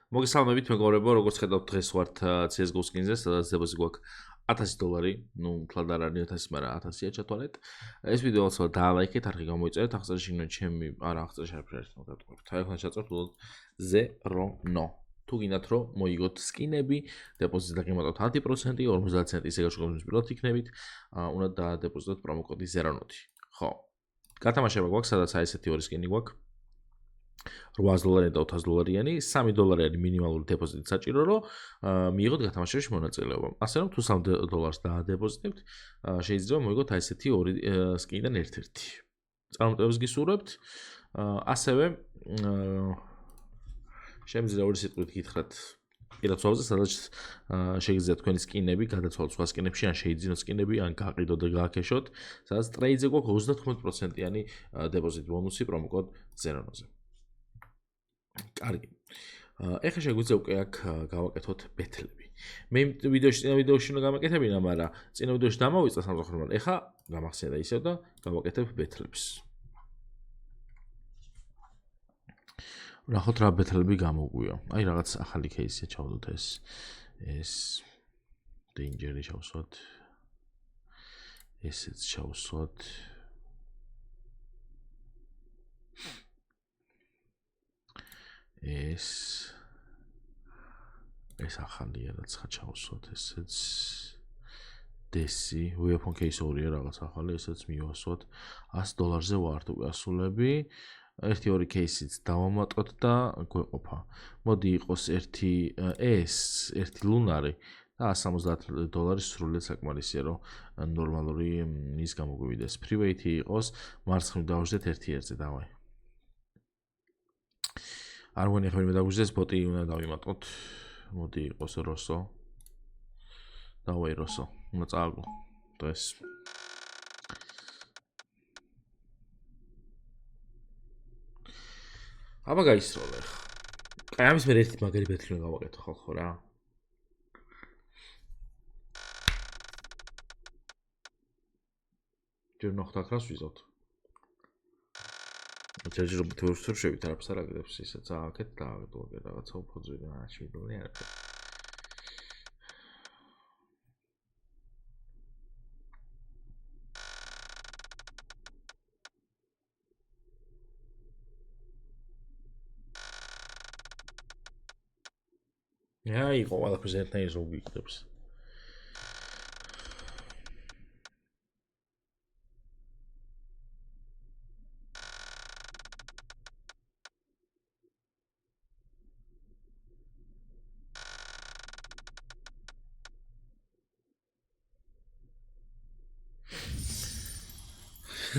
მოგესალმებით მეგობრებო, როგორც ხედავთ დღეს ვართ CS:GO skins-ზე, სადაც დებოზი გვაქვს $1000, ნუ მთლად არ არის 1000, მაგრამ 1000-ია ჩათვალეთ. ეს ვიდეო ალბათ დაალაიქეთ, არხი გამოიწერეთ, აღწერაში იქნება ჩემი, არა, აღწერაში არაფერი არ დავტოვებთ. თაერხნა ჩაწევთ უბრალოდ Zerono. თუ გინდათ რომ მოიგოთ სკინები, დეპოზიტი დაგემატოთ 10%, 50 ცენტი ისე გაშვებთ პირველად იქნებით, უნდა დაადეპოზიტოთ პრომოკოდი Zerono-თი. ხო. გათამაშება გვაქვს, სადაც აი ესეთი ორი სკინი გვაქვს. $8 და $1000-იანი, $3 არის მინიმალური დეპოზიტი საჭირო, რომ მიიღოთ გათამაშებაში მონაწილეობა. ასე რომ თუ $3 დაადეპოზიტებთ, შეიძლება მოიგოთ აი ესეთი ორი სკინიდან ერთ-ერთი. წარმატებებს გისურვებთ. ასევე შემიძლია ორი სიტყვით გითხრათ პირად ცვალზე, სადაც შეგიძლიათ თქვენი სკინები გადაცვალოთ სხვა სკინებში, ან შეიძინოთ სკინები, ან გაყიდოთ და გააქეშოთ, სადაც ტრეიდზე გვაქვს 99%-იანი დეპოზიტ ბონუსი პრომოკოდ Zerono-ზე. კარგი. ეხლა შეგვიძლია უკვე აქ გავაკეთოთ ბეთლები. მე წინა ვიდეოში უნდა გამაკეთებინა, მაგრამ წინა ვიდეოში დამოვიწყე სამწუხაროდ, მაგრამ ეხლა გამახსენდა ისევ და გავაკეთებ ბეთლებს. ნახოთ რა ბეთლები გამოგვია. აი რაღაც ახალი кейსია ჩავდოთ ეს Danger-ი ჩავსვათ. ესეც ჩავსვათ. ეს ახალია რაც ხა ჩავსვათ, ესეც Desi, weapon case 2-ია რაღაც ახალი, ესეც მივასვათ. $100-ზე ვართ უკვე ასულები. ერთი-ორი кейსიც დავამატოთ და გვეყოფა. მოდი იყოს ერთი ლუნარი და $170 სრულიად საკმარისია, რომ ნორმალური ის გამოგვივიდეს. Private იყოს, მარცხნივ დავждეთ 1-1-ზე, დავაი. არ მგონი ხმები დაგვიჟდეს, ბოტი უნდა დავიმატოთ. მოდი იყოს Rosso. დავაი Rosso. უნდა წააგო დღეს. აბა გაისროლე ხა. აი ამის მე ერთი მაგარი ბეთლი უნდა გავაკეთო ხალხო რა. ჯერ ნახოთ რას ვიზავთ. ჯერჯერობით ვერცურშევით არაფერს არ აგდებს ისე წააკეთ და აგდოაგე რაღაცა უფოძვიდა შეიდოლე არაფერი. იყო ყველაფერს ერთნაირად უგიქნებს.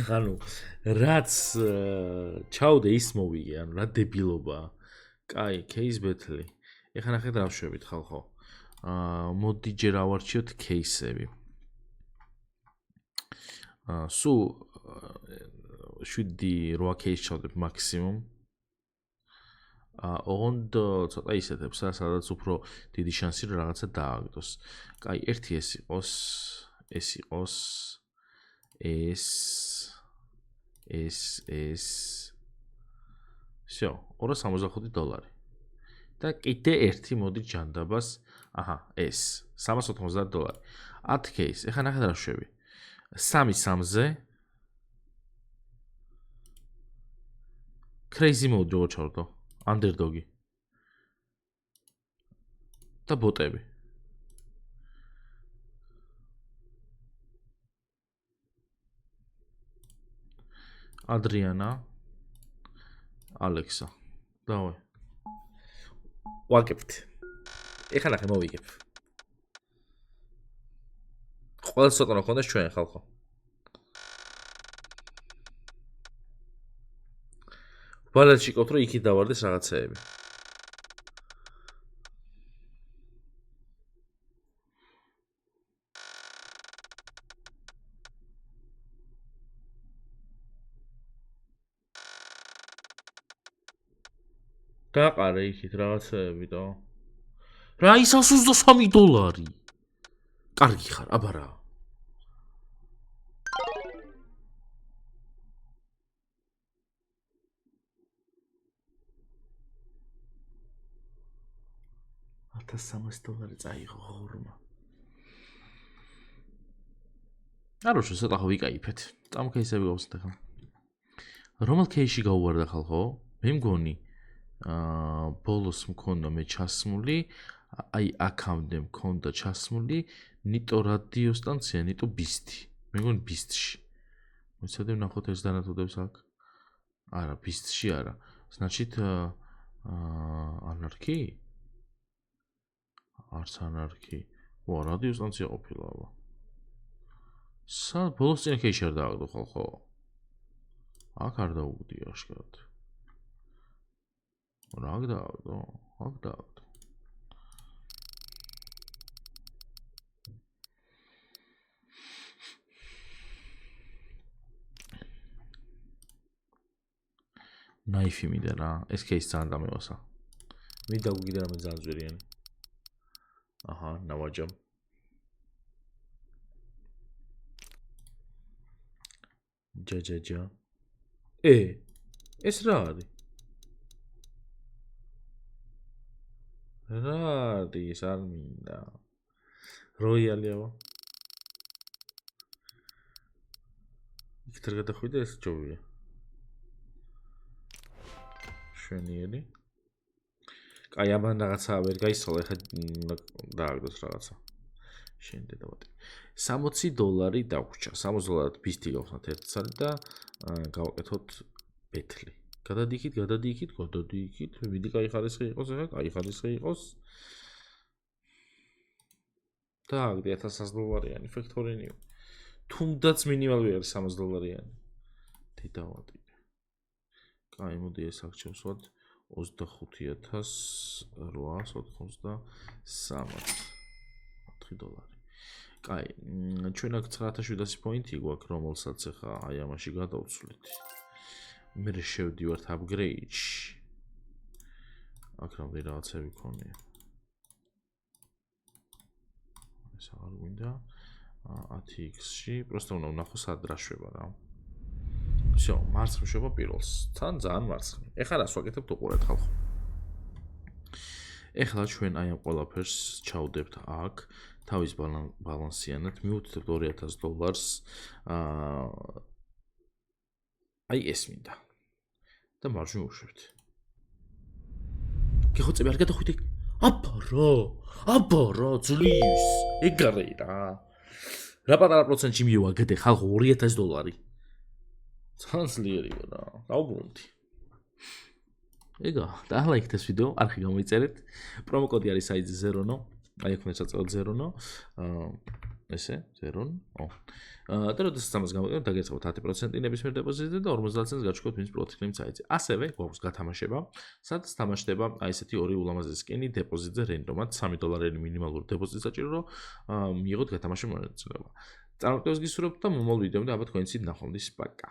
ანუ რაც ჩაუდე ის მოვიგე, ანუ რა დებილობაა. კაი, case battle. ეხლა ნახეთ რა ვშვებით ხალხო. მოდი ჯერ ავარჩიოთ кейსები. სულ 7-8 кейს ჩავდებ მაქსიმუმ. ოღონდ ცოტა ისეთებს, სადაც უფრო დიდი შანსი რომ რაღაცა დააგდოს. კაი, ერთი ეს იყოს. Всё, $265. და კიდე ერთი მოდი ჯანდაბას. აჰა, ეს $390. 10 кейს. ეხლა ნახეთ რა ვშვები. 3-3-ზე Crazy mode როგორ ჩავდო? Underdog-ი. და ბოტები. Adriana, Alexa. დავაი. ვაკებთ. ეხლა ნახე მოვიგებ. ყველა ცოტა ხონდეს ჩვენ ხალხო. ბალანსი ყავთ რომ იქით დავარდეს რაღაცეები. დაყარე იქით რაღაცეები და რა ის $123. კარგი ხარ, აბა რა. $1300 წაიღო ღორმა. არა შე ცოტა ხო ვიკაიფეთ. წამ кейსები გავხსნით ახლა. რომელ кейსში გაუვარდა ხალხო? მე მგონი ბოლოს მქონდა მე ჩასმული, აი აქამდე მქონდა ჩასმული ნიტო რადიო სტანცია, ნიტო ბისტი. მე მგონი ბისტში. მოიცადე ვნახოთ ეს დანათოდებს აქ. არა, ბისტში არა. Значит, ანარქი? არც ანარქი. ვა, რადიო სტანცია ყოფილა, აბა. ბოლოს წინა кейსში არ დააგდო ხალხო. აქ არ დაუგდია აშკარად. რა დააგდო? აქ დააგდო. ნაიფი მინდა რა. ეს кейსი ძალიან დამევასა. მინდა გიგდა რამე ძალიან ძვირიანი. აჰა, ნავაჯამ. ჯაჯაჯა. ეს რა არის? რა არის არ მინდა. როიალი აბა. იქ რა გადახვიდე ეს ჯობია. შვენიერი. კაი, ამან რაღაცა ვერ გაისწოლა, ეხლა დააგდოს რაღაცა. შენ დედავატი. $60 დაგვრჩა. $60 ბისტი გავხსნათ ერთ წელი და გავაკეთოთ ბეთლი. გადადიქით. მიდი კაი ხარისხი იყოს ეხლა, კაი ხარისხი იყოს. დააგდე $1100-იანი ფაქტორინიო. თუნდაც მინიმალური არის $60-იანი. დედავატი. კაი, მოდი ეს აქ ჩავსვათ 25893. კაი, ჩვენ აქ 9700 პოინტი გვაქვს, რომელსაც ახლა აი ამაში გადავცვლით. მე შევდივართ upgrade-ში. აქ რამდენი რაღაცები ქონია. ეს აღარ გვინდა. 10x-ში, просто უნდა ვნახო სად რა შვება რა. всё, მარცხნივ შვება პირველს. თან ძალიან მარცხნივ. ეხლა რას ვაკეთებთ უყურეთ ხალხო. ეხლა ჩვენ აი ამ ყველაფერს ჩავდებთ აქ, თავის ბალანსიანად, მივუთითებთ $2000. აი ეს მინდა. და მარჯვნივ უშვებთ. გეხოცები არ გადახვიდე. აბა ძლის. ეგარე რა. რა პატარა პროცენტში მივაგდე ხალხო $2000. ძალიან ძლიერი რა. დაუბრუნდი. ეგა, დაალაიქეთ ეს ვიდეო, არხი გამოიწერეთ. პრომო კოდი არის საიძე 0no. აი აქ უნდა წაწევთ 0no. ესე 0no. და როდესაც ამას გამოვიყენებთ, დაგეცავთ 10% ნებისმიერ დეპოზიტზე და 50%-ს გაჩქოთ ვინც პროფიტი საიტზე. ასევე გვაქვს გათამაშება, სადაც თამაშდება აი ესეთი ორი ულამაზესი სკინი დეპოზიტზე რენდომად $3 მინიმალური დეპოზიტი საჭირო, მიიღოთ გათამაშების მონაწილეობა. წარმატებას გისურვებთ და მომავალ ვიდეომდე აბა თქვენიცით ნახვამდის პაკა.